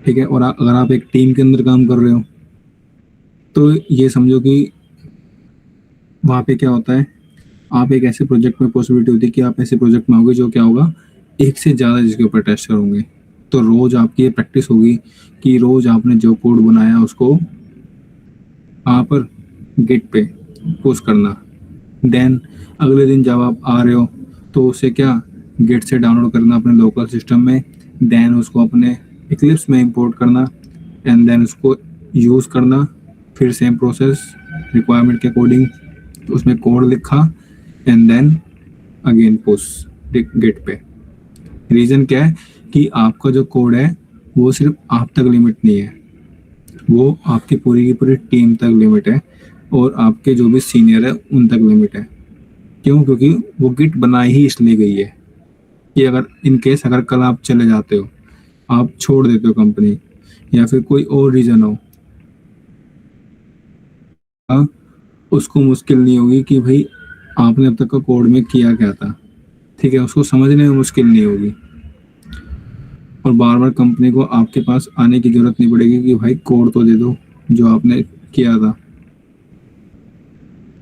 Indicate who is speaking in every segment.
Speaker 1: ठीक है। और अगर आप एक टीम के अंदर काम कर रहे हो तो ये समझो कि वहाँ पे क्या होता है, आप एक ऐसे प्रोजेक्ट में पॉसिबिलिटी होती है कि आप ऐसे प्रोजेक्ट में होगे जो क्या होगा, एक से ज़्यादा जिसके ऊपर टेस्ट होंगे। तो रोज़ आपकी ये प्रैक्टिस होगी कि रोज़ आपने जो कोड बनाया उसको वहाँ पर गिट पे पोस्ट करना। देन अगले दिन जब आप आ रहे हो तो उसे क्या, गिट से डाउनलोड करना अपने लोकल सिस्टम में। देन उसको अपने इक्लिप्स में इंपोर्ट करना एंड देन उसको यूज़ करना। फिर सेम प्रोसेस रिक्वायरमेंट के अकॉर्डिंग उसमें कोड लिखा and then again post git पे। रीज़न क्या है कि आपका जो कोड है वो सिर्फ आप तक लिमिट नहीं है, वो आपकी पूरी की पूरी टीम तक लिमिट है और आपके जो भी सीनियर है उन तक लिमिट है। क्यों? क्योंकि वो गिट बनाई ही इसलिए गई है कि अगर इन केस अगर कल आप चले जाते हो, आप छोड़ देते हो कंपनी या फिर कोई और रीज़न हो, हाँ, उसको मुश्किल नहीं होगी कि भाई आपने अब तक का कोड में किया क्या था। ठीक है, उसको समझने में मुश्किल नहीं होगी और बार बार कंपनी को आपके पास आने की जरूरत नहीं पड़ेगी कि भाई कोड तो दे दो जो आपने किया था।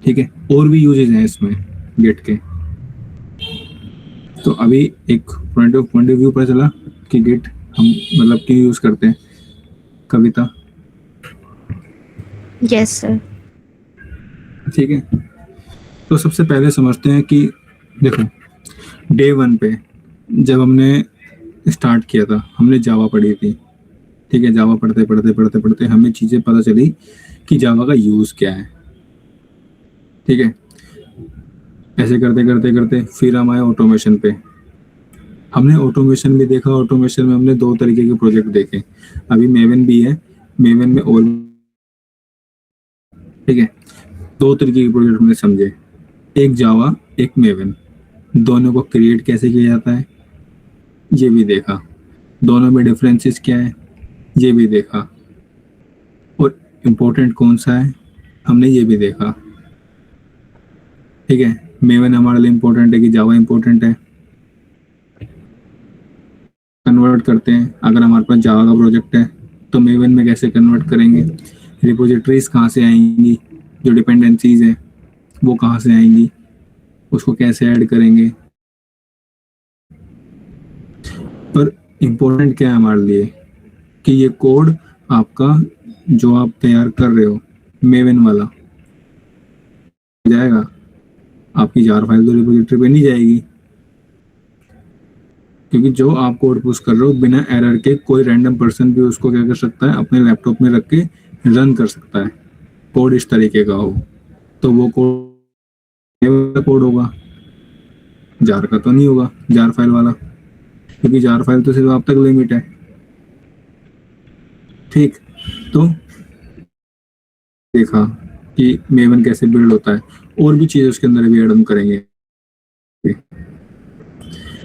Speaker 1: ठीक है, और भी यूजेज हैं इसमें गिट के। तो अभी एक पॉइंट ऑफ व्यू पता चला कि गिट हम मतलब क्यों यूज करते हैं। कविता,
Speaker 2: यस सर।
Speaker 1: ठीक है, तो सबसे पहले समझते हैं कि देखो, डे वन पे जब हमने स्टार्ट किया था हमने जावा पढ़ी थी। ठीक है, जावा पढ़ते पढ़ते पढ़ते पढ़ते हमें चीज़ें पता चली कि जावा का यूज़ क्या है। ठीक है, ऐसे करते करते करते फिर हम आए ऑटोमेशन पे। हमने ऑटोमेशन भी देखा, ऑटोमेशन में हमने दो तरीके के प्रोजेक्ट देखे। अभी मेवन भी है, मेवन में और, ठीक है, दो तरीके के प्रोजेक्ट हमने समझे, एक जावा एक मेवन। दोनों को क्रिएट कैसे किया जाता है ये भी देखा, दोनों में डिफरेंसेस क्या है ये भी देखा, और इम्पोर्टेंट कौन सा है हमने ये भी देखा। ठीक है, मेवन हमारे लिए इम्पोर्टेंट है कि जावा इम्पोर्टेंट है। कन्वर्ट करते हैं, अगर हमारे पास जावा का प्रोजेक्ट है तो मेवन में कैसे कन्वर्ट करेंगे, रिपोजिटरीज कहाँ से आएंगी, जो डिपेंडेंसीज हैं वो कहाँ से आएंगी, उसको कैसे ऐड करेंगे। पर इम्पोर्टेंट क्या है हमारे लिए कि ये कोड आपका जो आप तैयार कर रहे हो मेवन वाला जाएगा, आपकी जार फाइल तो रिपोजिटरी पे नहीं जाएगी। क्योंकि जो आप कोड पुश कर रहे हो बिना एरर के कोई रैंडम पर्सन भी उसको क्या कर सकता है, अपने लैपटॉप में रख के रन कर सकता है। कोड इस तरीके का हो तो वो कोड होगा, जार का तो नहीं होगा, जार फाइल वाला, क्योंकि जार फाइल तो सिर्फ आप तक लिमिट है। ठीक, तो देखा कि मेवन कैसे बिल्ड होता है, और भी चीज़ें उसके अंदर भी ऐड हम करेंगे।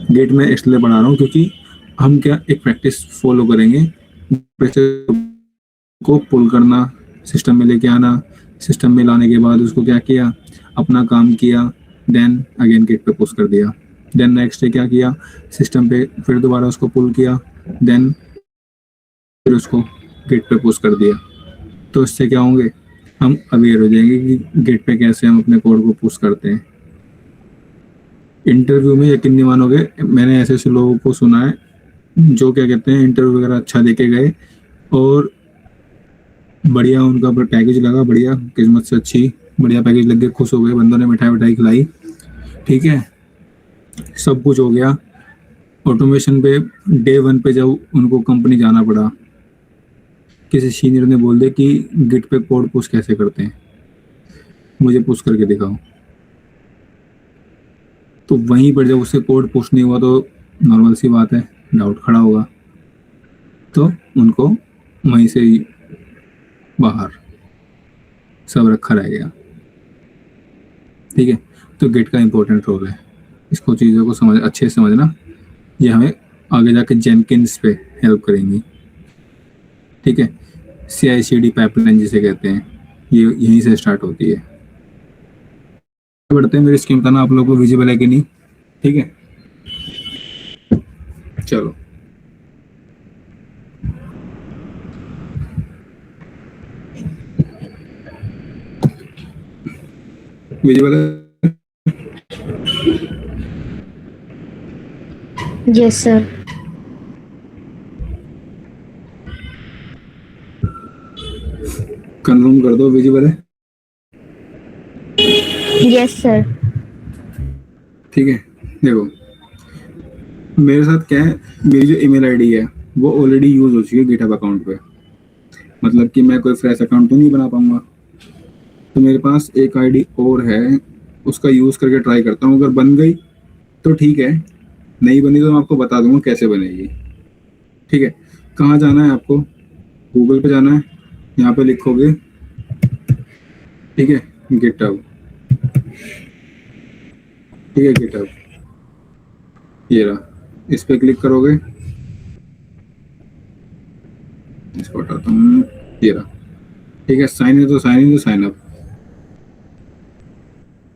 Speaker 1: गेट में इसलिए बढ़ा रहा हूँ क्योंकि हम क्या एक प्रैक्टिस फॉलो करेंगे, को पुल करना, सिस्टम में लेके आना, सिस्टम में लाने के बाद उसको क्या किया, अपना काम किया, देन अगेन गेट पे पुश कर दिया। देन नेक्स्ट डे क्या किया, सिस्टम पे फिर दोबारा उसको पुल किया, देन फिर उसको गेट पे पुश कर दिया। तो इससे क्या होंगे, हम अवेयर हो जाएंगे कि गेट पे कैसे हम अपने कोड को पुश करते हैं। इंटरव्यू में यकीन नहीं मानोगे, मैंने ऐसे ऐसे लोगों को सुना है जो क्या कहते हैं इंटरव्यू वगैरह अच्छा देके गए और बढ़िया उनका पर पैकेज लगा, बढ़िया किस्मत से अच्छी बढ़िया पैकेज लग के खुश हो गए, बंदों ने मिठाई विठाई खिलाई, ठीक है, सब कुछ हो गया। ऑटोमेशन पे डे वन पे जब उनको कंपनी जाना पड़ा, किसी सीनियर ने बोल दिया कि गिट पे कोड पुश कैसे करते हैं, मुझे पुश करके दिखाओ। तो वहीं पर जब उससे कोड पुश नहीं हुआ तो नॉर्मल सी बात है, डाउट खड़ा होगा, तो उनको वहीं से ही बाहर सब रखा रह गया। ठीक है, तो गिट का इंपॉर्टेंट रोल है, इसको चीज़ों को समझ अच्छे से समझना, ये हमें आगे जाके जेनकिंस पे हेल्प करेंगी। ठीक है, CI/CD पाइपलाइन जिसे कहते हैं, ये यहीं से स्टार्ट होती है। बढ़ते हैं, मेरी स्क्रीन बताना आप लोगों को विजिबल है कि नहीं। ठीक है, चलो विजिबल है?
Speaker 2: Yes sir.
Speaker 1: कंफर्म कर दो, विजिबल है?
Speaker 2: Yes sir.
Speaker 1: ठीक है, देखो मेरे साथ क्या है, मेरी जो ईमेल आईडी है वो ऑलरेडी यूज हो चुकी है गिटहब अकाउंट पे, मतलब कि मैं कोई फ्रेश अकाउंट तो नहीं बना पाऊंगा। तो मेरे पास एक आईडी और है, उसका यूज करके ट्राई करता हूँ, अगर बन गई तो ठीक है, नहीं बनी तो मैं आपको बता दूंगा कैसे बनेगी। ठीक है, कहाँ जाना है आपको? गूगल पे जाना है, यहाँ पे लिखोगे, ठीक है, गिटहब, ठीक है गिटहब, ये रहा, इस पे क्लिक करोगे, इसको हटाता हूँ, ये रहा, ठीक है, साइन इन तो साइन इन, तो साइन अप,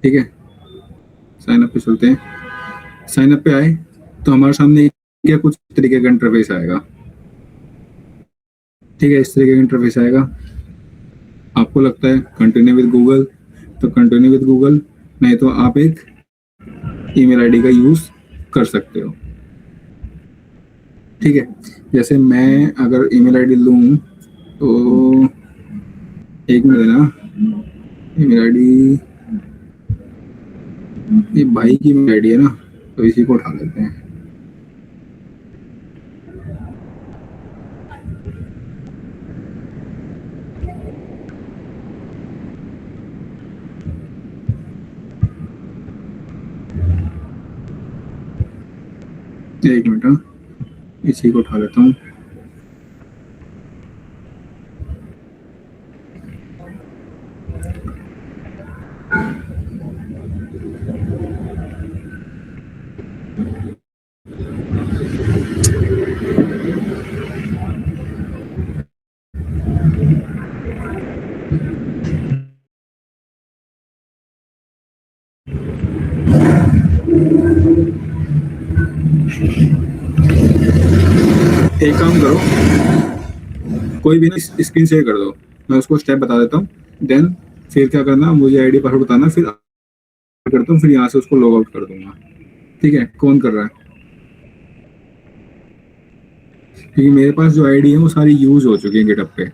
Speaker 1: ठीक है, साइन अप पे चलते हैं। साइन अप पे आए तो हमारे सामने क्या कुछ तरीके का इंटरफेस आएगा, ठीक है, इस तरीके का इंटरफेस आएगा। आपको लगता है कंटिन्यू विद गूगल, तो कंटिन्यू विद गूगल, नहीं तो आप एक ईमेल आईडी का यूज कर सकते हो। ठीक है, जैसे मैं अगर ईमेल आईडी लूँ तो एक मिनट ना, ईमेल आईडी, ये भाई की ईमेल आईडी है ना, तो इसी को उठा लेते हैं। एक मिनट, हाँ, इसी को उठा लेता हूँ। एक काम करो, कोई भी ना स्क्रीन शेयर कर दो, मैं उसको स्टेप बता देता हूँ, देन फिर क्या करना, मुझे आईडी पासवर्ड बताना, फिर करता हूँ, फिर यहाँ से उसको लॉग आउट कर दूंगा। ठीक है, कौन कर रहा है? क्योंकि मेरे पास जो आईडी है वो सारी यूज हो चुकी है गिटहब पे।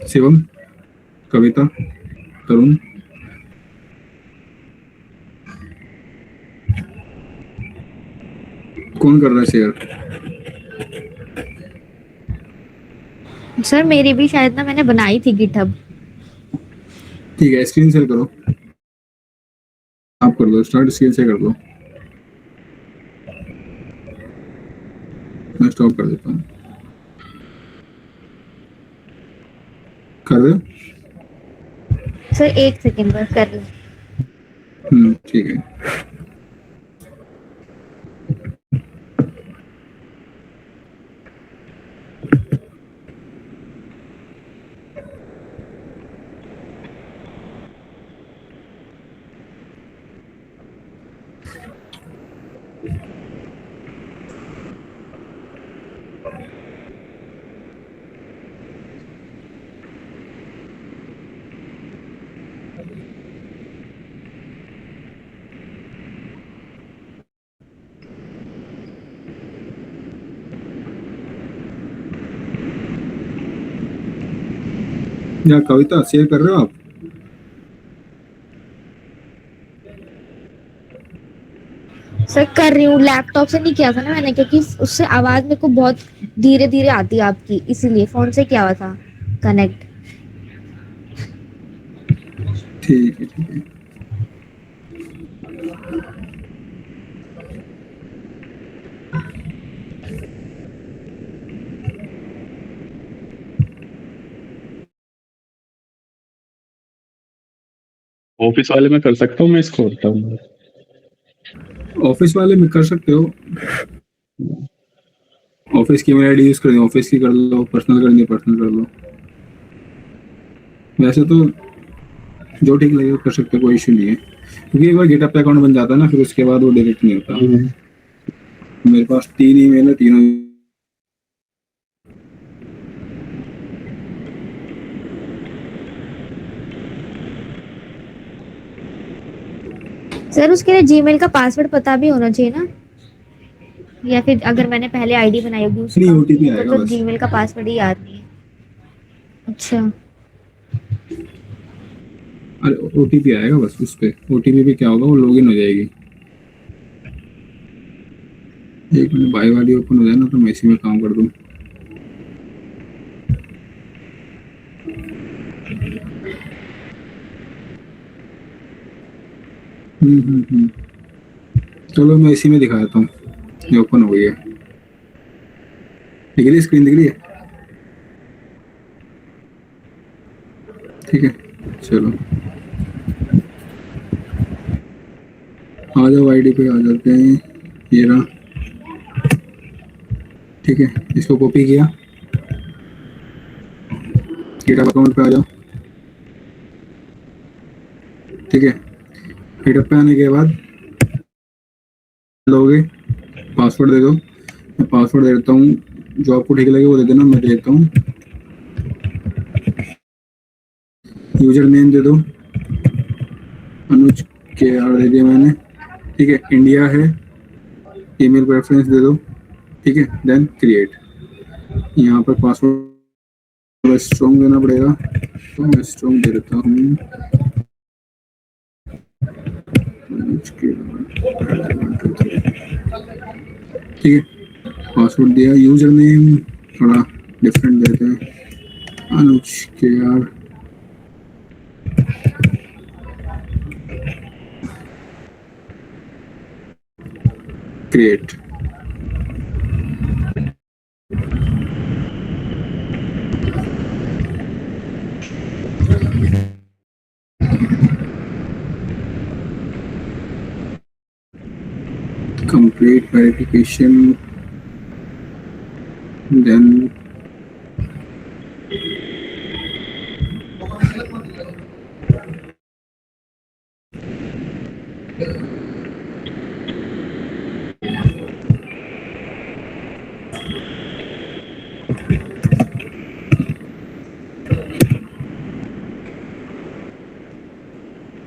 Speaker 1: शिवम, कविता, तरुण, कौन कर रहा है शेयर?
Speaker 2: सर मेरी भी शायद ना मैंने बनाई थी गिटहब।
Speaker 1: ठीक है, स्क्रीन शेयर करो, आप कर दो स्टार्ट, स्क्रीन शेयर कर दो, मैं स्टॉप कर देता हूँ। कर दो।
Speaker 2: सर एक सेकेंड बस कर रही हूँ।
Speaker 1: ठीक है। या कविता शेयर कर रहे हो आप?
Speaker 2: सर कर रही हूँ, लैपटॉप से नहीं किया था ना मैंने, क्योंकि उससे आवाज मेरे को बहुत धीरे धीरे आती है आपकी, इसीलिए फोन से किया हुआ था कनेक्ट।
Speaker 1: ठीक है, ठीक है।
Speaker 3: ऑफिस वाले में कर सकता हूँ मैं इसको, बताऊँ?
Speaker 1: ऑफिस वाले में कर सकते हो, ऑफिस की मेल आईडी यूज कर दो, ऑफिस की कर लो, पर्सनल करनी है पर्सनल कर लो, वैसे तो जो ठीक लगे वो कर सकते हो, कोई इशू नहीं है, क्योंकि एक बार गिटहब पे अकाउंट बन जाता है ना, फिर उसके बाद वो डिलीट नहीं होता। मेरे पास 3 ईमेल है, तीनों।
Speaker 2: सर उसके लिए जीमेल का पासवर्ड पता भी होना चाहिए ना, या फिर अगर मैंने पहले आईडी बनाई होगी
Speaker 1: नहीं,
Speaker 2: उसका,
Speaker 1: ओटीपी
Speaker 2: मेरे को
Speaker 1: आएगा
Speaker 2: तो
Speaker 1: बस।
Speaker 2: जीमेल का पासवर्ड ही याद नहीं है। अच्छा।
Speaker 1: अरे ओटीपी आएगा बस, उस पे ओटीपी पे क्या होगा, वो लॉगिन हो जाएगी। एक मिनट, बाई वाली ओपन हो जाए ना तो मैं इसी में काम कर दूँ। हम्म। चलो मैं इसी में दिखा देता हूँ, ये ओपन हो गई है। दिख रही है स्क्रीन, दिख रही है? ठीक है, चलो आ जाओ, आईडी पे आ जाते हैं। ये रहा, ठीक है, इसको कॉपी किया, गिटहब अकाउंट पे आ जाओ। ठीक है, गिटहब पे आने के बाद लोगे, पासवर्ड दे दो। मैं पासवर्ड दे देता हूँ, जो आपको ठीक लगे वो दे देना, मैं दे देता हूँ। यूजर नेम दे दो, अनुज के आर दे दिया मैंने। ठीक है, इंडिया है। ईमेल प्रेफरेंस दे दो। ठीक है, देन क्रिएट। यहाँ पर पासवर्ड स्ट्रॉन्ग देना पड़ेगा, तो मैं स्ट्रॉन्ग दे देता हूँ। ठीक है, पासवर्ड दिया। यूजर नेम थोड़ा डिफरेंट देते हैं, अनुज के आर। क्रिएट। कंप्लीट वेरिफिकेशन, देन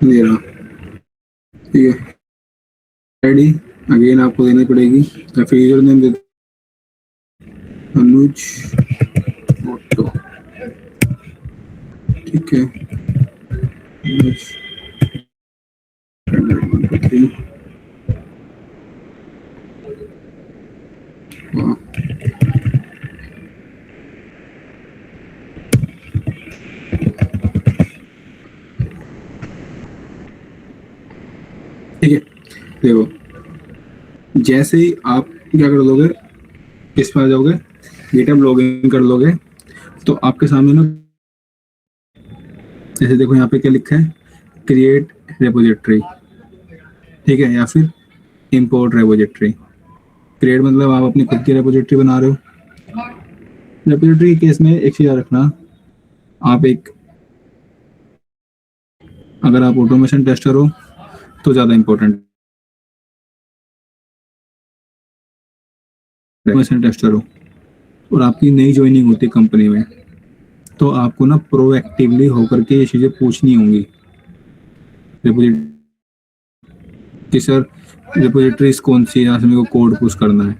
Speaker 1: दे रहा। ठीक है, आईडी अगेन आपको देनी पड़ेगी, या फिर यूजर नेम दे अनुज ऑटो। ठीक है, अनुज 123। वाह, ठीक है, देखो जैसे ही आप क्या कर लोगे, इस पर आ जाओगे, गिटहब लॉगिन कर लोगे, तो आपके सामने ना जैसे देखो यहाँ पे क्या लिखा है, क्रिएट रेपोजिटरी। ठीक है, या फिर इंपोर्ट रेपोजिटरी। क्रिएट मतलब आप अपनी खुद की रेपोजिटरी बना रहे हो। रेपोजिटरी के केस में एक चीज याद रखना, आप एक, अगर आप ऑटोमेशन टेस्टर हो तो ज़्यादा इंपॉर्टेंट, ऑटोमेशन टेस्टर हो और आपकी नई ज्वाइनिंग होती है कंपनी में, तो आपको ना प्रोएक्टिवली होकर के ये चीज़ें पूछनी होंगी रिपोजिटरी कि सर रिपोजिटरीज कौन सी है, यहाँ से मेरे को कोड पुश करना है।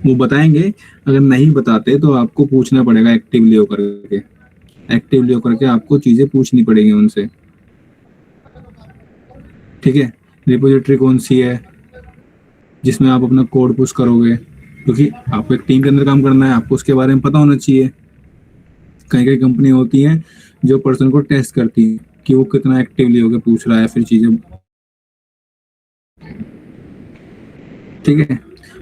Speaker 1: वो बताएंगे, अगर नहीं बताते तो आपको पूछना पड़ेगा एक्टिवली होकर के। एक्टिवली होकर के आपको चीज़ें पूछनी पड़ेगी उनसे। ठीक है, रिपोजिटरी कौन सी है जिसमें आप अपना कोड पुश करोगे, क्योंकि आपको एक टीम के अंदर काम करना है, आपको उसके बारे में पता होना चाहिए। कई कई कंपनी होती हैं जो पर्सन को टेस्ट करती है कि वो कितना एक्टिवली होकर पूछ रहा है फिर चीजें। ठीक है,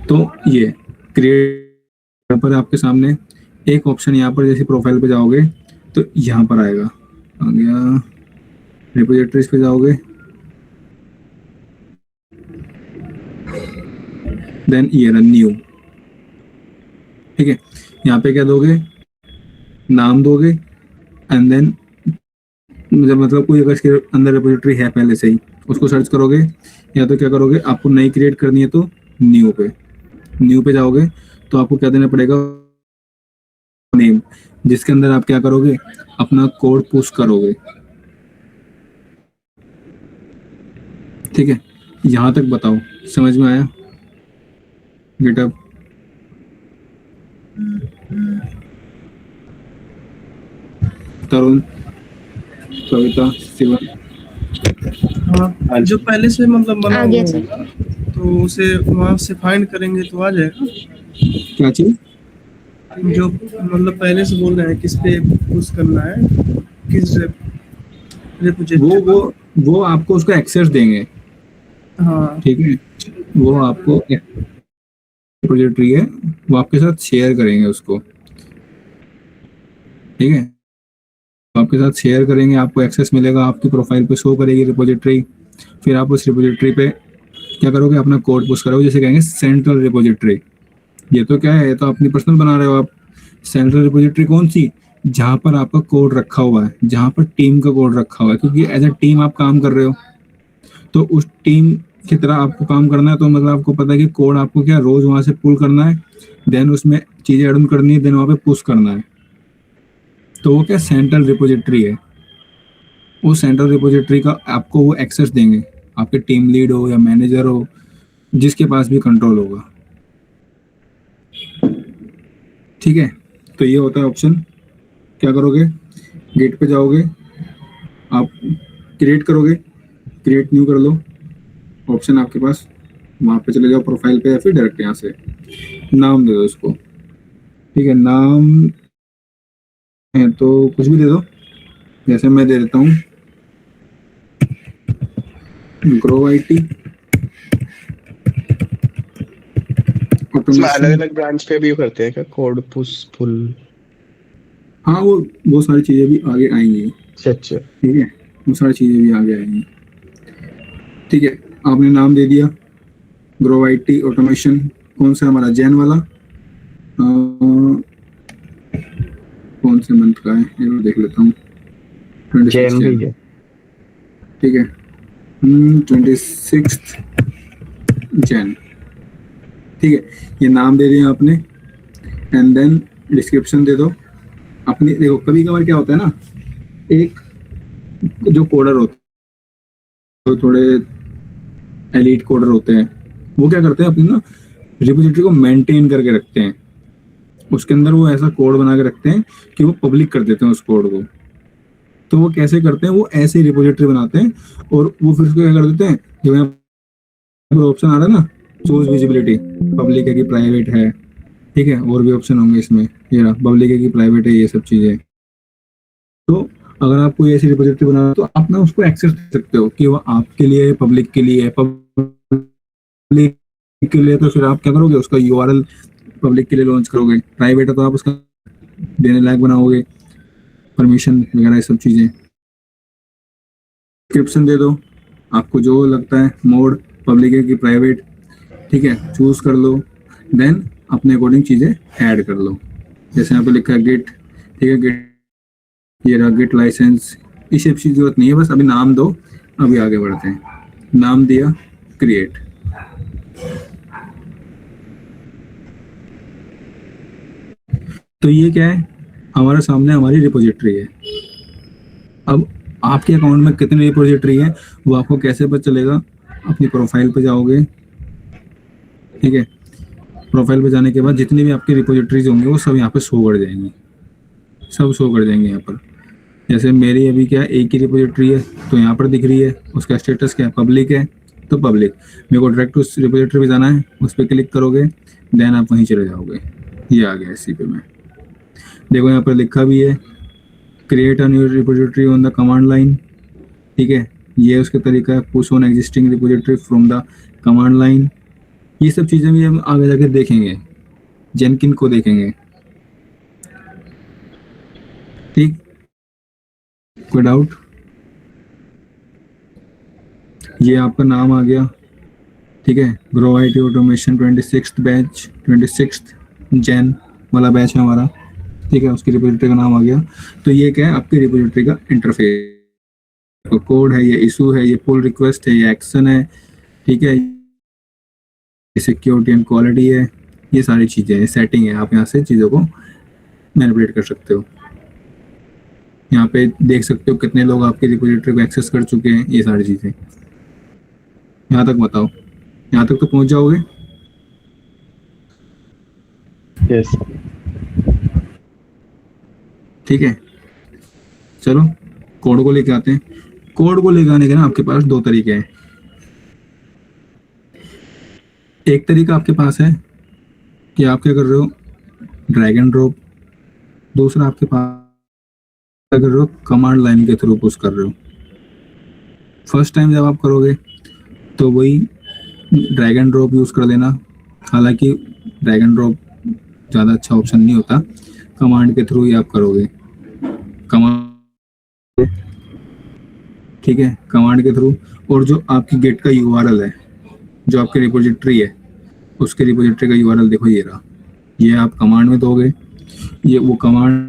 Speaker 1: तो ये क्रिएट पर आपके सामने एक ऑप्शन, यहाँ पर जैसे प्रोफाइल पे जाओगे तो यहाँ पर आएगा, आ गया, रिपोजिटरीज पे जाओगे, देन ये रन न्यू। ठीक है, यहाँ पे क्या दोगे, नाम दोगे, एंड देन जब मतलब कोई अगर इसके अंदर रिपोजिटरी है पहले से ही, उसको सर्च करोगे, या तो क्या करोगे, आपको नई क्रिएट करनी है तो न्यू पे जाओगे, तो आपको क्या देना पड़ेगा, नेम, जिसके अंदर आप क्या करोगे, अपना कोड पुश करोगे। ठीक है, यहाँ तक बताओ, समझ में आया? गिटहब तरुण, कविता, शिवन।
Speaker 4: हाँ, जो पहले से मतलब बना
Speaker 2: आ गया
Speaker 4: हुआ
Speaker 2: सर।
Speaker 4: होगा तो उसे वहां से फाइंड करेंगे तो आ जाएगा।
Speaker 1: क्या चीज?
Speaker 4: जो मतलब पहले से बोल रहे हैं किस पे पुश करना है, किस रिपोजिटरी
Speaker 1: वो वो आपको उसका एक्सेस देंगे,
Speaker 4: हाँ
Speaker 1: ठीक है? वो आपको रिपोजिटरी है, वो आपके साथ शेयर करेंगे उसको, ठीक है? तो आपके साथ शेयर करेंगे, आपको एक्सेस मिलेगा, आपकी प्रोफाइल पे शो करेगी रिपोजिटरी। फिर आप उस रिपोजिटरी पे क्या करोगे, अपना कोड पुश करोगे, जैसे कहेंगे सेंट्रल रिपोजिटरी। ये तो क्या है, ये तो अपनी पर्सनल बना रहे हो आप। सेंट्रल रिपोजिटरी कौन सी? जहाँ पर आपका कोड रखा हुआ है, जहाँ पर टीम का कोड रखा हुआ है, क्योंकि एज अ टीम आप काम कर रहे हो, तो उस टीम की तरह आपको काम करना है। तो मतलब आपको पता है कि कोड आपको क्या रोज वहां से पुल करना है, देन उसमें चीजें ऐड करनी है, देन वहां पे पुश करना है। तो वो क्या सेंट्रल रिपोजिटरी है। वो सेंट्रल रिपोजिटरी का आपको वो एक्सेस देंगे, आपके टीम लीड हो या मैनेजर हो, जिसके पास भी कंट्रोल होगा, ठीक है? तो ये होता है ऑप्शन। क्या करोगे, गेट पे जाओगे, आप क्रिएट करोगे, क्रिएट न्यू कर लो, ऑप्शन आपके पास, वहां पे चले जाओ प्रोफाइल पे, या फिर डायरेक्ट यहाँ से नाम दे दो उसको, ठीक है? नाम है तो कुछ भी दे दो, जैसे मैं दे देता हूँ ग्रो आईटी
Speaker 3: इसमें अलग
Speaker 1: ऑटोमेशन।
Speaker 3: अलग ब्रांच पे भी करते हैं क्या कोड पुश पुल?
Speaker 1: हाँ, वो सारी चीजें भी आगे आएंगी,
Speaker 3: अच्छा अच्छा।
Speaker 1: ठीक है? वो सारी चीजें भी आगे आएंगी, ठीक है? आपने नाम दे दिया ग्रो आईटी ऑटोमेशन। कौन सा हमारा जैन वाला? कौन से मंथ का है ये मैं देख लेता हूँ। 26
Speaker 3: जैन भी
Speaker 1: जैन,
Speaker 3: है।
Speaker 1: ठीक है? 26 जैन, ठीक है? ये नाम दे दिया आपने, एंड देन डिस्क्रिप्शन दे दो अपनी। देखो कभी कभार क्या होता है ना, एक जो कोडर होते हैं, थोड़े एलीट कोडर होते हैं, वो क्या करते हैं, अपनी ना रिपोजिटरी को मेंटेन करके रखते हैं। उसके अंदर वो ऐसा कोड बना के रखते हैं कि वो पब्लिक कर देते हैं उस कोड को। तो वो कैसे करते हैं, वो ऐसे रिपोजिटरी बनाते हैं, और वो फिर उसको क्या कर देते हैं, जो यहाँ ऑप्शन आ रहा है ना, सोर्स विजिबिलिटी, पब्लिक है कि प्राइवेट है, ठीक है? और भी ऑप्शन होंगे इसमें, ये रहा पब्लिक है कि प्राइवेट है, ये सब चीजें। तो अगर आप कोई ऐसी रिपोजिटरी बना तो आप ना उसको एक्सेस कर सकते हो कि वो आपके लिए है, पब्लिक के लिए है। पब्लिक के लिए तो फिर आप क्या करोगे, उसका यूआरएल पब्लिक के लिए लॉन्च करोगे, प्राइवेट है तो आप उसका देने लायक बनाओगे, परमिशन वगैरह ये सब चीजें। डिस्क्रिप्शन दे दो, आपको जो लगता है, मोड पब्लिक है कि प्राइवेट, ठीक है? चूज कर लो, देन अपने अकॉर्डिंग चीजें ऐड कर लो। जैसे यहाँ पे लिखा है गिट, ठीक है? गिट, ये रहा गिट लाइसेंस। इस सब की जरूरत नहीं है, बस अभी नाम दो, अभी आगे बढ़ते हैं। नाम दिया, क्रिएट, तो ये क्या है, हमारे सामने हमारी रिपोजिटरी है। अब आपके अकाउंट में कितनी रिपोजिटरी है वो आपको कैसे पता चलेगा? अपनी प्रोफाइल पे जाओगे, ठीक है? प्रोफाइल पे जाने के बाद जितनी भी आपकी रिपोजिटरीज होंगी वो सब यहाँ पे शो कर जाएंगी, सब शो कर जाएंगे यहाँ पर। जैसे मेरी अभी क्या एक ही रिपोजिटरी है, तो यहाँ पर दिख रही है, उसका स्टेटस क्या है, पब्लिक है, तो पब्लिक। मेरे को डायरेक्ट उस रिपोजिटरी पे जाना है, उस पर क्लिक करोगे, देन आप वहीं चले जाओगे। ये आ गया इसी पे। मैं देखो यहाँ पर लिखा भी है create a new repository on the command line, ठीक है? ये उसका तरीका है, push on existing repository from the command line. ये सब चीज़ें भी हम आगे जाके देखेंगे, जेनकिन को देखेंगे, ठीक? कोई डाउट? ये आपका नाम आ गया, ठीक है? Grow IT automation 26th batch, 26 Jain वाला बैच है हमारा, ठीक है? उसकी रिपोजिटरी का नाम आ गया। तो ये क्या है, आपकी रिपोजिटरी का इंटरफेस, कोड है, ये इशू है, ये पुल रिक्वेस्ट है, ये एक्शन है, ठीक है? ये सिक्योरिटी एंड क्वालिटी है, ये सारी चीज़ें हैं, सेटिंग है। आप यहाँ से चीज़ों को मैनिपुलेट कर सकते हो। यहाँ पे देख सकते हो कितने लोग आपकी रिपोजिटरी को एक्सेस कर चुके हैं, ये सारी चीज़ें। यहाँ तक बताओ, यहाँ तक तो पहुंच जाओगे।
Speaker 3: यस।
Speaker 1: ठीक है, चलो कोड को लेके आते हैं। कोड को लेके आने के ना आपके पास दो तरीके हैं। एक तरीका आपके पास है कि आप क्या कर रहे हो, ड्रैग एंड ड्रॉप। दूसरा आपके पास क्या कर रहे हो, कमांड लाइन के थ्रू पुश कर रहे हो। फर्स्ट टाइम जब आप करोगे तो वही ड्रैग एंड ड्रॉप यूज कर लेना। हालांकि ड्रैग एंड ड्रॉप ज़्यादा अच्छा ऑप्शन नहीं होता, कमांड के थ्रू ही आप करोगे। कमांड, ठीक है, कमांड के थ्रू। और जो आपकी गेट का यूआरएल है, जो आपकी रिपोजिटरी है, उसके रिपोजिटरी का यूआरएल देखो, ये रहा। ये आप कमांड में दोगे, ये वो कमांड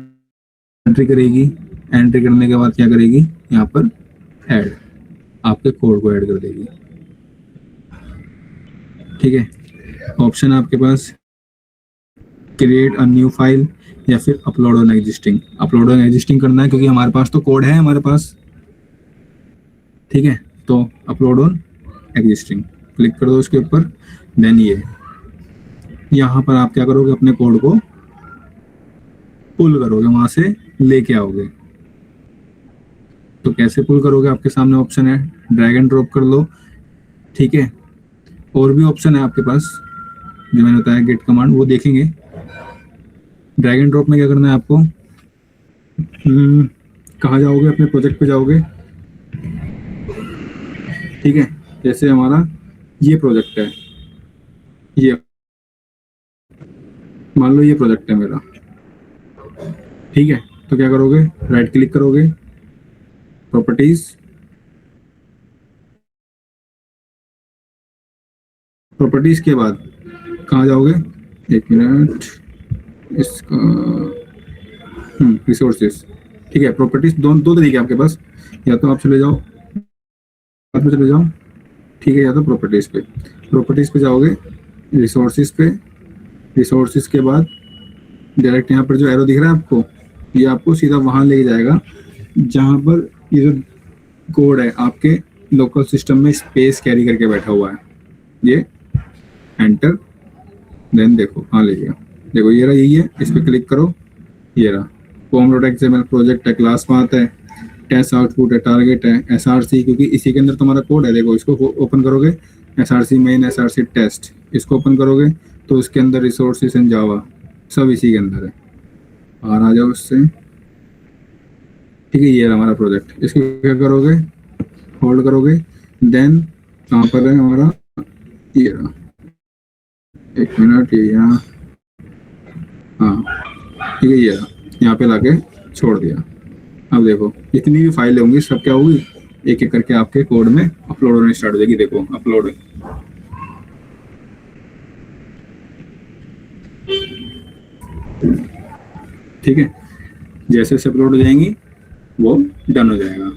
Speaker 1: एंट्री करेगी। एंट्री करने के बाद क्या करेगी, यहाँ पर ऐड, आपके कोड को ऐड कर देगी। ठीक है, ऑप्शन आपके पास क्रिएट अ न्यू फाइल या फिर upload on existing. Upload on existing करना है क्योंकि हमारे पास तो कोड है हमारे पास। ठीक है, तो अपलोड ऑन एग्जिस्टिंग क्लिक कर दो उसके ऊपर। देन ये यहाँ पर आप क्या करोगे, अपने कोड को पुल करोगे, वहां से लेके आओगे। तो कैसे पुल करोगे, आपके सामने ऑप्शन है, ड्रैग एंड ड्रॉप कर लो। ठीक है, और भी ऑप्शन है आपके पास जो मैंने बताया, गेट कमांड, वो देखेंगे। ड्रैग एंड ड्रॉप में क्या करना है आपको, कहाँ जाओगे, अपने प्रोजेक्ट पे जाओगे। ठीक है, जैसे हमारा ये प्रोजेक्ट है, ये मान लो ये प्रोजेक्ट है मेरा। ठीक है, तो क्या करोगे, राइट क्लिक करोगे, प्रॉपर्टीज, प्रॉपर्टीज के बाद कहाँ जाओगे, एक मिनट, इसका रिसोर्सेज। ठीक है, प्रॉपर्टीज दो तरीके आपके पास, या तो आप चले जाओ, बाद में चले जाओ। ठीक है, या तो प्रॉपर्टीज पे जाओगे, रिसोर्सेज पे, रिसोर्सेज के बाद डायरेक्ट यहाँ पर जो एरो दिख रहा है आपको, ये आपको सीधा वहां ले जाएगा जहां पर ये जो कोड है आपके लोकल सिस्टम में स्पेस कैरी करके बैठा हुआ है। ये एंटर, देन देखो कहाँ ले गया, देखो ये रहा, यही है, इस पर क्लिक करो, ये रहा। pom.xml प्रोजेक्ट है, क्लास पाथ है, टेस्ट आउटपुट है, टारगेट है, एसआरसी, क्योंकि इसी के अंदर तुम्हारा कोड है। देखो इसको ओपन करोगे, एसआरसी मेन, एसआरसी टेस्ट, इसको ओपन करोगे तो उसके अंदर रिसोर्सेज एंड जावा सब इसी के अंदर है। बाहर आ जाओ उससे। ठीक है, ये है हमारा प्रोजेक्ट। इसको क्या करोगे, होल्ड करोगे, देन कहाँ पर है हमारा, ये रहा, एक मिनट, ये यहाँ, हाँ ठीक है, ये रहा, यहाँ पे लाके छोड़ दिया। अब देखो जितनी भी फाइलें होंगी सब क्या होगी, एक एक करके आपके कोड में अपलोड होने स्टार्ट हो जाएगी। देखो अपलोड, ठीक है, जैसे से अपलोड हो जाएंगी वो डन हो जाएगा।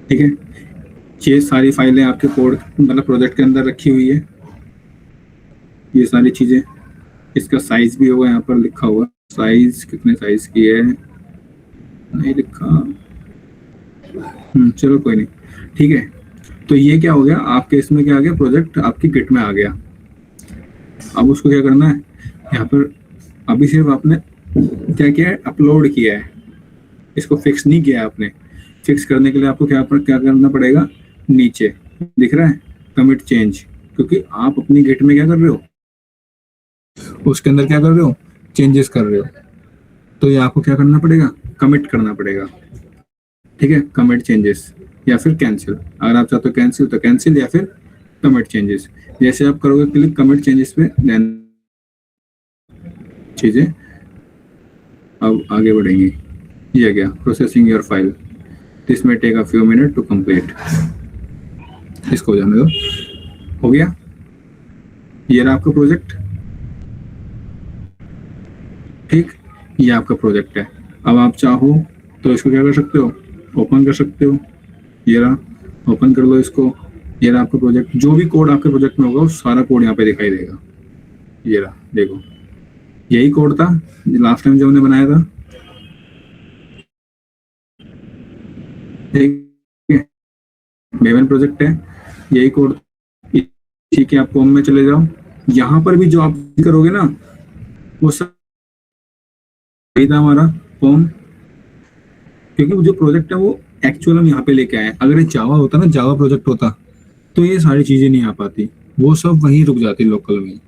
Speaker 1: ठीक है, ये सारी फाइलें आपके कोड मतलब प्रोजेक्ट के अंदर रखी हुई है, ये सारी चीजें। इसका साइज भी होगा, यहाँ पर लिखा हुआ साइज, कितने साइज की है नहीं लिखा, चलो कोई नहीं। ठीक है, तो ये क्या हो गया आपके, इसमें क्या आ गया, प्रोजेक्ट आपकी गिट में आ गया। अब उसको क्या करना है, यहाँ पर अभी सिर्फ आपने क्या किया है, अपलोड किया है, इसको फिक्स नहीं किया है आपने। फिक्स करने के लिए आपको क्या करना पड़ेगा, नीचे दिख रहा है कमिट चेंज, क्योंकि आप अपनी गिट में क्या कर रहे हो, उसके अंदर क्या कर रहे हो, चेंजेस कर रहे हो। तो ये आपको क्या करना पड़ेगा, कमिट करना पड़ेगा। ठीक है, कमिट चेंजेस या फिर कैंसिल, अगर आप चाहते हो कैंसिल तो कैंसिल, या फिर कमिट चेंजेस। जैसे आप करोगे क्लिक कमिट चेंजेस पे, देन चीजें अब आगे बढ़ेंगी। ये गया processing your file, this may take a few minute to complete. इसको जाने दो, हो गया। ये रहा आपका प्रोजेक्ट। ठीक, ये आपका प्रोजेक्ट है। अब आप चाहो तो इसको क्या कर सकते हो, ओपन कर सकते हो। ये रहा, ओपन कर लो इसको। ये रहा आपका प्रोजेक्ट, जो भी कोड आपके प्रोजेक्ट में होगा वो सारा कोड यहाँ पे दिखाई देगा। ये रहा, देखो यही कोड था लास्ट टाइम जो हमने बनाया था, ठीक है, बेवन प्रोजेक्ट है, यही कोड, ठीक है। आप फॉर्म में चले जाओ, यहाँ पर भी जो आप करोगे ना वो सब वही था हमारा फॉर्म, क्योंकि वो जो प्रोजेक्ट है वो एक्चुअल हम यहाँ पे लेके आए हैं। अगर ये जावा होता ना, जावा प्रोजेक्ट होता, तो ये सारी चीजें नहीं आ पाती, वो सब वहीं रुक जाती लोकल में।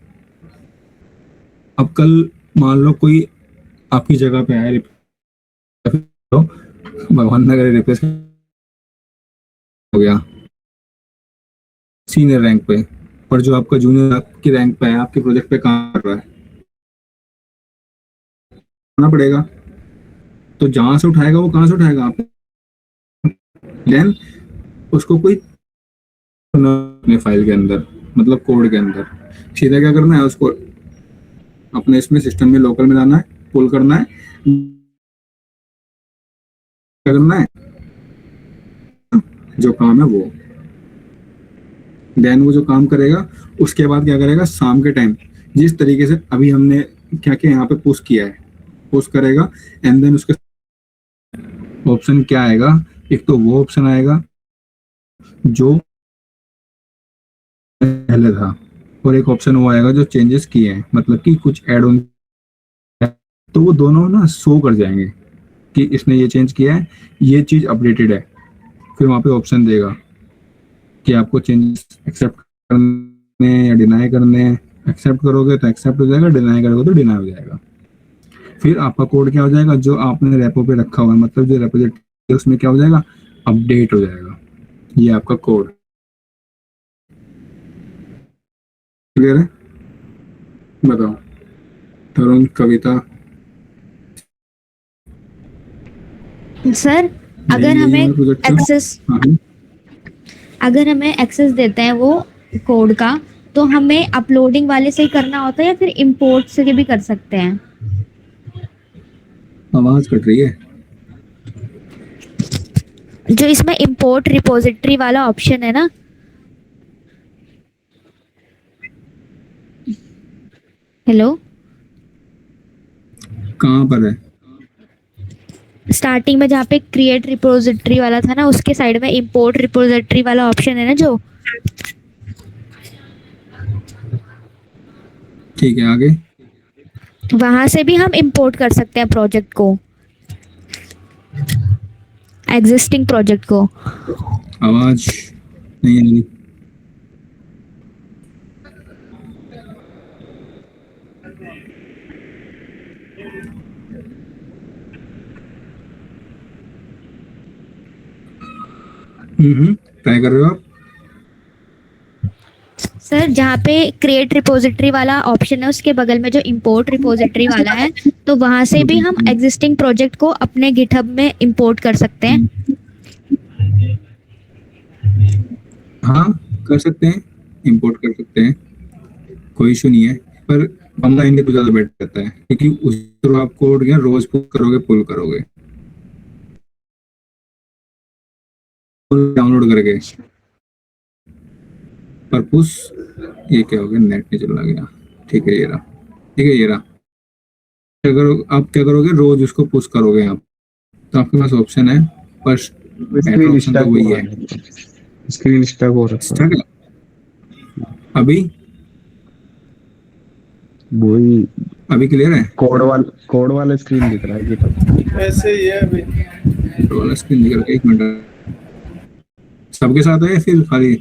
Speaker 1: अब कल मान लो कोई आपकी जगह पे आए, भगवान नगर रिप्लेस हो गया सीनियर रैंक पे, पर जो आपका जूनियर आपकी रैंक पे है, आपके प्रोजेक्ट पे काम कर रहा है, करना पड़ेगा। तो जहां से उठाएगा वो कहाँ से उठाएगा आप, देन उसको कोई अपने फाइल के अंदर, मतलब कोड के अंदर सीधा क्या करना है, उसको अपने इसमें सिस्टम में लोकल में लाना है, पुल करना है, क्या करना है, जो काम है वो, देन वो जो काम करेगा उसके बाद क्या करेगा, शाम के टाइम जिस तरीके से अभी हमने क्या क्या यहाँ पे पुश किया है, पुश करेगा, एंड देन उसके ऑप्शन क्या आएगा, एक तो वो ऑप्शन आएगा जो पहले था, और एक ऑप्शन वो आएगा जो चेंजेस किए हैं, मतलब कि कुछ ऐड ऑन, तो वो दोनों ना शो कर जाएंगे कि इसने ये चेंज किया है, ये चीज अपडेटेड है। फिर वहां पे ऑप्शन देगा कि आपको चेंजेस एक्सेप्ट करने हैं या डिनाई करने हैं। एक्सेप्ट करोगे तो एक्सेप्ट हो जाएगा, डिनाई करोगे तो डिनाई हो जाएगा। फिर आपका कोड क्या हो जाएगा, जो आपने रेपो पे रखा हुआ है, मतलब जो रेपोजिटरी है उसमें क्या हो जाएगा, अपडेट हो जाएगा। ये आपका कोड क्लियर है, बताओ तरुण, कविता।
Speaker 2: सर
Speaker 1: यही
Speaker 2: अगर
Speaker 1: यही
Speaker 2: हमें
Speaker 1: हमारे प्रोजेक्ट का।
Speaker 2: एक्सेस
Speaker 1: हाँ हाँ।
Speaker 2: अगर हमें एक्सेस देते हैं वो कोड का, तो हमें अपलोडिंग वाले से ही करना होता है या फिर इंपोर्ट से भी कर सकते हैं?
Speaker 1: आवाज कट रही है।
Speaker 2: जो इसमें इंपोर्ट रिपोजिटरी वाला ऑप्शन है ना, हेलो,
Speaker 1: कहाँ पर है।
Speaker 2: स्टार्टिंग में जहाँ पे क्रिएट रिपोजिटरी वाला था ना, उसके साइड में इंपोर्ट रिपोजिटरी वाला ऑप्शन है ना, जो
Speaker 1: ठीक है, आगे।
Speaker 2: वहां से भी हम इंपोर्ट कर सकते हैं प्रोजेक्ट को, एग्जिस्टिंग प्रोजेक्ट को।
Speaker 1: आवाज नहीं आ रही। ट्राई कर रहे हो आप।
Speaker 2: सर जहाँ पे क्रिएट रिपोजिटरी वाला ऑप्शन है उसके बगल में जो इंपोर्ट रिपोजिटरी वाला है, तो वहां से भी हम एग्जिस्टिंग प्रोजेक्ट को अपने गिटहब में इंपोर्ट कर सकते हैं।
Speaker 1: हाँ, कर सकते हैं, इंपोर्ट कर सकते हैं, कोई इशू नहीं है। पर बंदा इनके तो ज्यादा बेटर रहता है, क्योंकि उस थ्रू आप कोड क्या रोज पुश करोगे, पुल करोगे, डाउनलोड करके। पर पुश, ये क्या हो गया, नेट नहीं चला गया। ठीक है, ये रहा, ठीक है, ये रहा। क्या करो आप, क्या करोगे, रोज उसको पुश करोगे आप, तो आपके पास ऑप्शन है, पर बेटर
Speaker 3: स्क्रीन
Speaker 1: ऑप्शन तो
Speaker 3: स्टक
Speaker 1: वही
Speaker 3: हो
Speaker 1: है।
Speaker 3: रहा है, स्क्रीन स्टक हो रखा है।
Speaker 1: ठीक है, अभी
Speaker 3: वही
Speaker 1: अभी क्लियर है।
Speaker 3: कोड वाला स्क्रीन दिख रहा है गिटहब।
Speaker 4: ऐसे ही है अभी।
Speaker 1: वाला स्क्रीन निकल के, एक मिनट, सबके साथ है या फिर खाली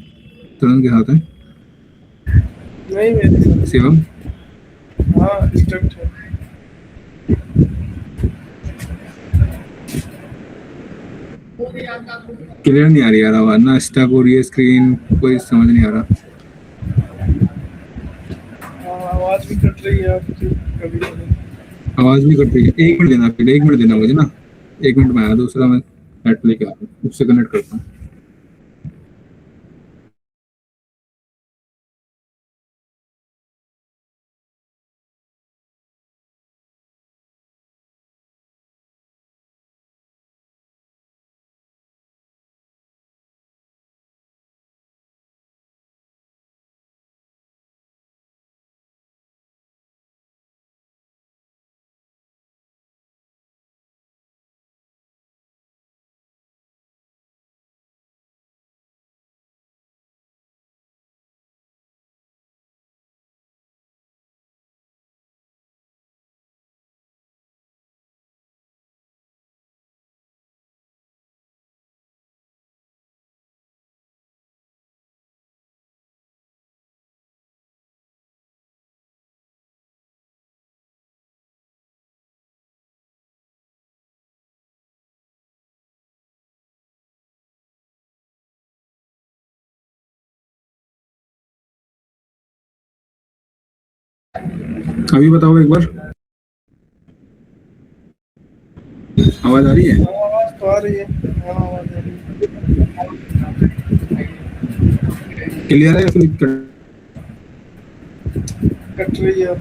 Speaker 1: तुरंत के साथ है।
Speaker 4: नहीं मेरे साथ।
Speaker 1: शिवम,
Speaker 4: हाँ स्टक है।
Speaker 1: क्लियर नहीं आ रही यार आवाज, ना स्टक हो रही है स्क्रीन, कोई समझ नहीं आ रहा।
Speaker 4: हाँ आवाज भी कट रही है आपकी कभी कभी।
Speaker 1: आवाज भी कट रही है, एक मिनट देना, फिर एक मिनट देना मुझे ना, एक मिनट में आया दूसरा, मैं नेट लेके आता हूँ, उससे कनेक्ट करता हूँ। अभी बताओ एक बार, आवाज आ रही है?
Speaker 4: आवाज तो आ रही है। हाँ, आवाज आ रही है।
Speaker 1: क्लियर है या फिर
Speaker 4: कट रही है।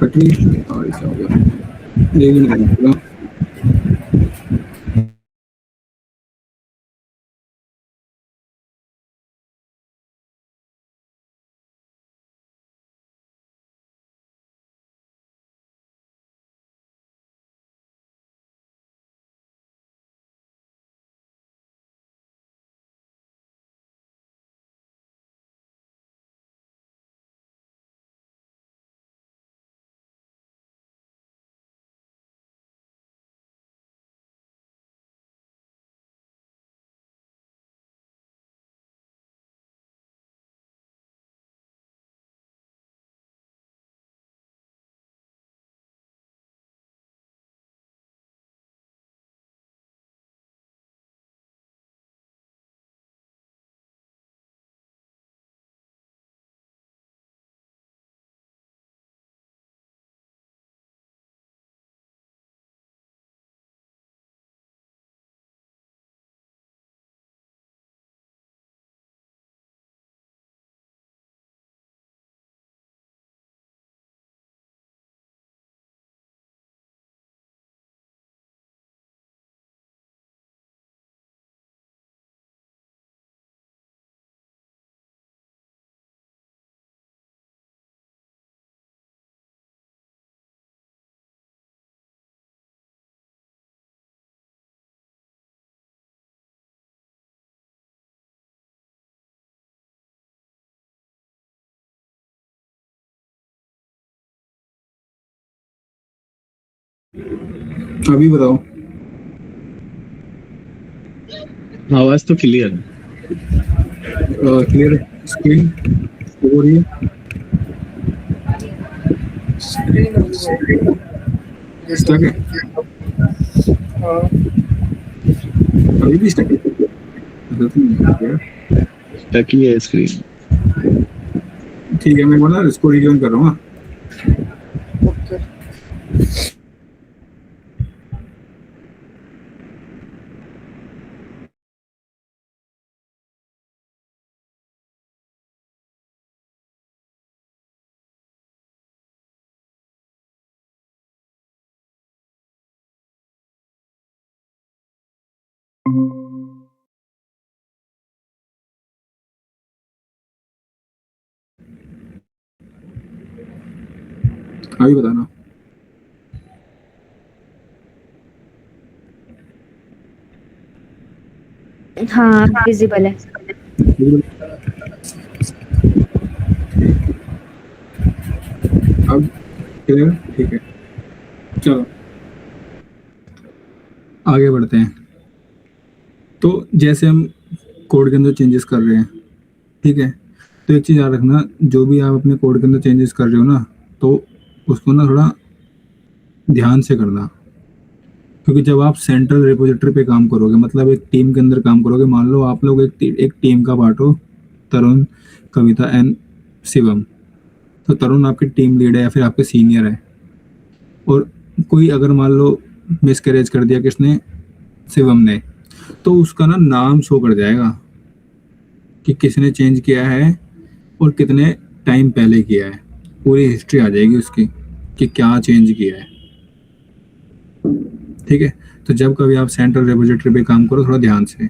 Speaker 1: कट रही है? और ऐसा हो गया, एक मिनट रुको। अभी बताओ।
Speaker 3: आवाज तो क्लियर है।
Speaker 1: क्लियर स्क्रीन हो रही है?
Speaker 4: स्क्रीन
Speaker 1: स्टक है?
Speaker 4: हाँ,
Speaker 1: अभी भी स्टक है? अच्छा, तो नहीं हो गया।
Speaker 3: टकी है स्क्रीन।
Speaker 1: ठीक है, मैं बोला इसको रिज्यूम कर रहा हूँ। हाँ।
Speaker 4: ओके।
Speaker 1: अभी बताना।
Speaker 2: हाँ विजिबल है।
Speaker 1: अब क्लियर? ठीक है, चलो आगे बढ़ते हैं। तो जैसे हम कोड के अंदर चेंजेस कर रहे हैं, ठीक है, तो एक चीज़ याद रखना, जो भी आप अपने कोड के अंदर चेंजेस कर रहे हो ना, तो उसको ना थोड़ा ध्यान से करना। क्योंकि जब आप सेंट्रल रिपोजिटरी पे काम करोगे, मतलब एक टीम के अंदर काम करोगे, मान लो आप लोग एक टीम का पार्ट हो, तरुण, कविता एंड शिवम। तो तरुण आपकी टीम लीड है या फिर आपके सीनियर है, और कोई अगर मान लो मिसकैरेज कर दिया किसने, शिवम ने, तो उसका ना नाम शो कर जाएगा कि किसने चेंज किया है और कितने टाइम पहले किया है। पूरी हिस्ट्री आ जाएगी उसकी कि क्या चेंज किया है। ठीक है, तो जब कभी आप सेंट्रल रिपोजिटरी पे काम करो, थोड़ा ध्यान से।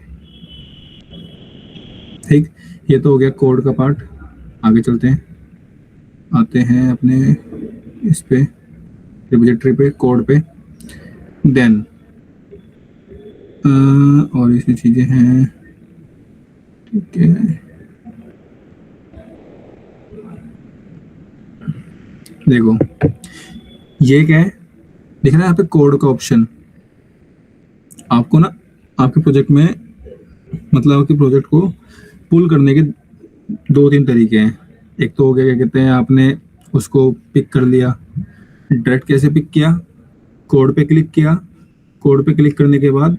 Speaker 1: ठीक, ये तो हो गया कोड का पार्ट। आगे चलते हैं, आते हैं अपने इस पे रिपोजिटरी पे, कोड पे। देन और इसमें चीज़ें हैं, ठीक है। देखो ये क्या है, दिख रहा है यहाँ पे कोड का ऑप्शन। आपको ना आपके प्रोजेक्ट में, मतलब आपके प्रोजेक्ट को पुल करने के दो तीन तरीके हैं। एक तो हो गया, क्या कहते हैं, आपने उसको पिक कर लिया। डायरेक्ट कैसे पिक किया, कोड पे क्लिक किया, कोड पे क्लिक करने के बाद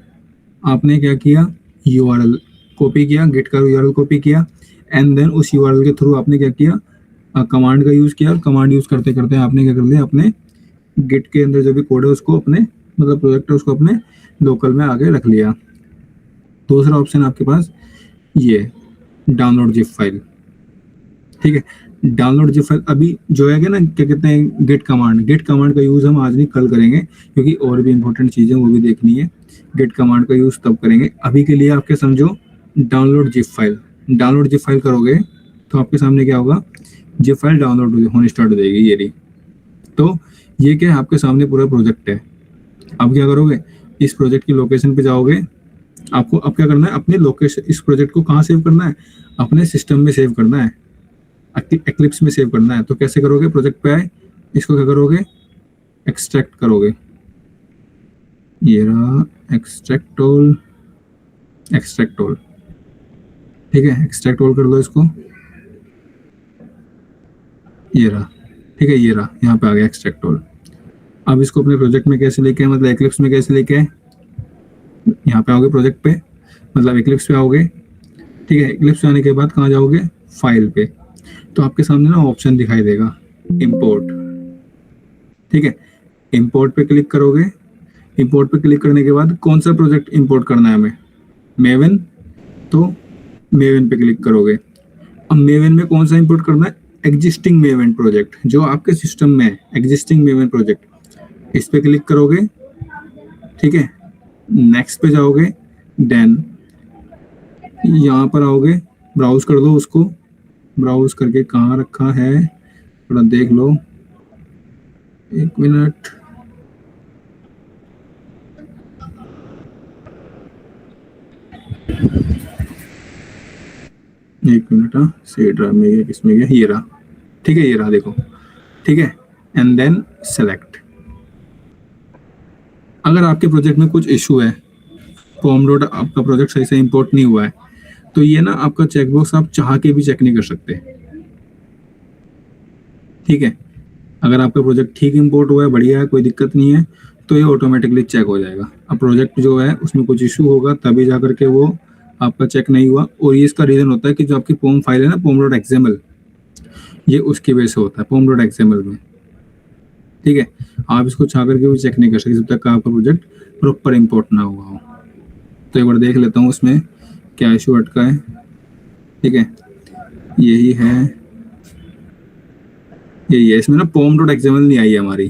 Speaker 1: आपने क्या किया, यूआरएल कॉपी किया, गिट का यूआरएल कॉपी किया, एंड देन उस यूआरएल के थ्रू आपने क्या किया, कमांड का यूज़ किया और कमांड यूज़ करते करते आपने क्या कर लिया, अपने गिट के अंदर जो भी कोड है उसको अपने मतलब प्रोजेक्ट है उसको अपने लोकल में आगे रख लिया। दूसरा ऑप्शन आपके पास ये डाउनलोड जिप फाइल। ठीक है, डाउनलोड जिप फाइल अभी जो है ना क्या कहते हैं गिट कमांड का यूज़ हम आज नहीं कल करेंगे, क्योंकि और भी इंपॉर्टेंट चीज़ें वो भी देखनी है। गिट कमांड का यूज़ तब करेंगे, अभी के लिए आपके समझो डाउनलोड जिप फाइल करोगे तो आपके सामने क्या होगा, जिप फाइल डाउनलोड होनी स्टार्ट हो जाएगी, ये रही। तो ये क्या है, आपके सामने पूरा प्रोजेक्ट है। अब क्या करोगे, इस प्रोजेक्ट की लोकेशन पे जाओगे, आपको अब क्या करना है, अपने लोकेशन इस प्रोजेक्ट को कहाँ सेव करना है, अपने सिस्टम में सेव करना है, एक्लिप्स में सेव करना है। तो कैसे करोगे, प्रोजेक्ट पे आए, इसको क्या करोगे, एक्सट्रैक्ट करोगे, ये रहा एक्सट्रैक्ट ऑल, ठीक है, एक्सट्रैक्ट ऑल कर लो इसको, ये रहा, ठीक है, ये रहा, यहाँ पे आ गया एक्सट्रैक्ट ऑल। अब इसको अपने प्रोजेक्ट में कैसे लेके आए, मतलब एक्लिप्स में कैसे लेके आए, यहाँ पे आओगे प्रोजेक्ट पे, मतलब एक्लिप्स पे आओगे, ठीक है, एक्लिप्स पे आने के बाद कहाँ जाओगे, फाइल पे, तो आपके सामने ना ऑप्शन दिखाई देगा इंपोर्ट। ठीक है, इंपोर्ट पे क्लिक करोगे, इंपोर्ट पे क्लिक करने के बाद कौन सा प्रोजेक्ट इंपोर्ट करना है हमें, मेवन, तो मेवन पे क्लिक करोगे। अब मेवन में कौन सा इंपोर्ट करना है, एग्जिस्टिंग मेवन प्रोजेक्ट जो आपके सिस्टम में है, एग्जिस्टिंग मेवन प्रोजेक्ट, इस पे क्लिक करोगे, ठीक है, नेक्स्ट पे जाओगे, देन यहाँ पर आओगे, ब्राउज कर दो उसको, ब्राउज करके कहाँ रखा है थोड़ा देख लो, एक मिनट, हाँ, सी ड्राइव में गया, किसमें गया, ये रहा, ठीक है, ये रहा, देखो, ठीक है, एंड देन सेलेक्ट। अगर आपके प्रोजेक्ट में कुछ इशू है, पोमडॉट आपका प्रोजेक्ट सही से इंपोर्ट नहीं हुआ है, तो ये ना आपका चेकबॉक्स आप चाह के भी चेक नहीं कर सकते। ठीक है, अगर आपका प्रोजेक्ट ठीक इंपोर्ट हुआ है, बढ़िया है, कोई दिक्कत नहीं है, तो ये ऑटोमेटिकली चेक हो जाएगा। अब प्रोजेक्ट जो है उसमें कुछ इशू होगा तभी जा करके वो आपका चेक नहीं हुआ, और ये इसका रीजन होता है कि जो आपकी पोम फाइल है ना, pom.xml, ये उसकी वजह से होता है, pom.xml में। ठीक है, आप इसको चाह करके भी चेक नहीं कर सकते जब तक आपका प्रोजेक्ट प्रॉपर इंपोर्ट ना हुआ हो। तो एक बार देख लेता हूँ उसमें क्या इशू अटका है। ठीक है, यही है इसमें ना pom.xml नहीं आई है हमारी।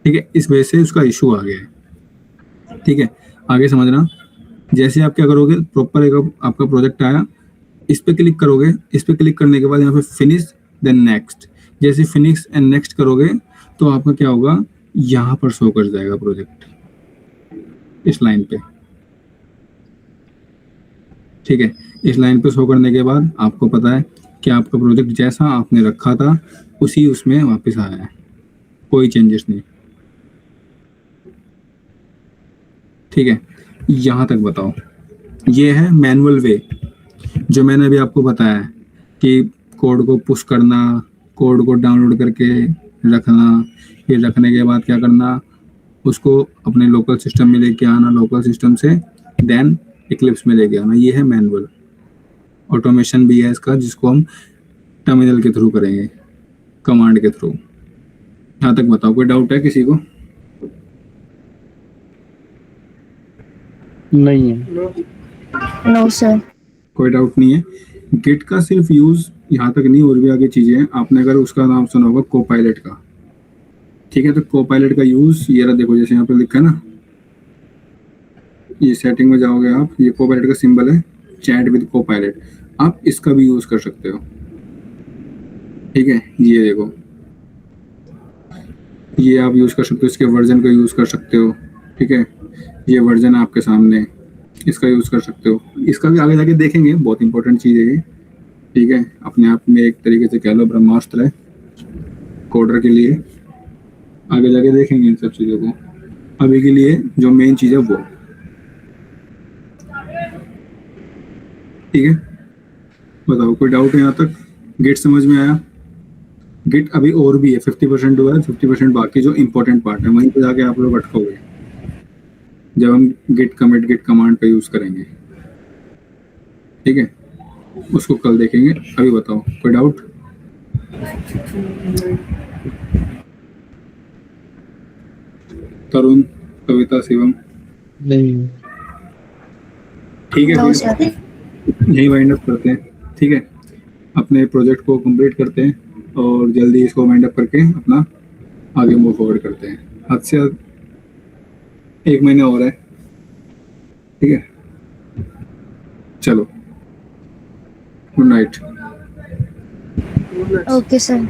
Speaker 1: ठीक है, इस वजह से उसका इशू आ गया है। ठीक है, आगे समझना, जैसे आप क्या करोगे, प्रॉपर एक आपका प्रोजेक्ट आया, इस पे क्लिक करोगे, इस पे क्लिक करने के बाद यहाँ पे फिनिश देन नेक्स्ट, जैसे फिनिश एंड नेक्स्ट करोगे तो आपका क्या होगा, यहाँ पर शो कर जाएगा प्रोजेक्ट इस लाइन पे। ठीक है, इस लाइन पे शो करने के बाद आपको पता है कि आपका प्रोजेक्ट जैसा आपने रखा था उसी उसमें वापस आया है, कोई चेंजेस नहीं। ठीक है, यहाँ तक बताओ। ये है मैनुअल वे जो मैंने अभी आपको बताया है कि कोड को पुश करना, कोड को डाउनलोड करके रखना, फिर रखने के बाद क्या करना, उसको अपने लोकल सिस्टम में लेके आना, लोकल सिस्टम से देन इक्लिप्स में लेके आना। ये है मैनुअल। ऑटोमेशन भी है इसका, जिसको हम टर्मिनल के थ्रू करेंगे, कमांड के थ्रू। यहाँ तक बताओ, कोई डाउट है किसी को?
Speaker 3: नहीं है।
Speaker 2: No sir.
Speaker 1: कोई डाउट नहीं है। गिट का सिर्फ यूज यहाँ तक नहीं, और भी आगे चीजें हैं। आपने अगर उसका नाम सुना होगा कोपायलट का, ठीक है, तो कोपायलट का यूज ये रहा, देखो जैसे यहाँ पे लिखा है ना, ये सेटिंग में जाओगे आप, ये कोपायलट का सिंबल है, चैट विद कोपायलट, आप इसका भी यूज कर सकते हो। ठीक है, ये देखो, ये आप यूज कर सकते हो, इसके वर्जन का यूज कर सकते हो। ठीक है, ये वर्जन आपके सामने, इसका यूज कर सकते हो। इसका भी आगे जाके देखेंगे, बहुत इंपॉर्टेंट चीज है ये। ठीक है, अपने आप में एक तरीके से कह लो ब्रह्मास्त्र है कोडर के लिए। आगे जाके देखेंगे इन सब चीजों को, अभी के लिए जो मेन चीज है वो। ठीक है, बताओ कोई डाउट है यहाँ तक? गिट समझ में आया? गिट अभी और भी है, 50% हुआ है, 50% बाकी जो इंपॉर्टेंट पार्ट है, वहीं पे जाके आप लोग अटकोगे जब हम गिट कमिट गिट कमांड का यूज करेंगे। ठीक है, उसको कल देखेंगे। अभी बताओ कोई डाउट? तरुण, कविता, शिवम,
Speaker 3: नहीं।
Speaker 1: ठीक है
Speaker 2: नो
Speaker 1: फिर
Speaker 2: सर।
Speaker 1: यही वाइंड अप करते हैं, ठीक है। अपने प्रोजेक्ट को कंप्लीट करते हैं और जल्दी इसको वाइंड अप करके अपना आगे मूव फॉरवर्ड करते हैं। हद से हद 1 महीना और है, ठीक है। चलो, गुड नाइट।
Speaker 2: Okay sir.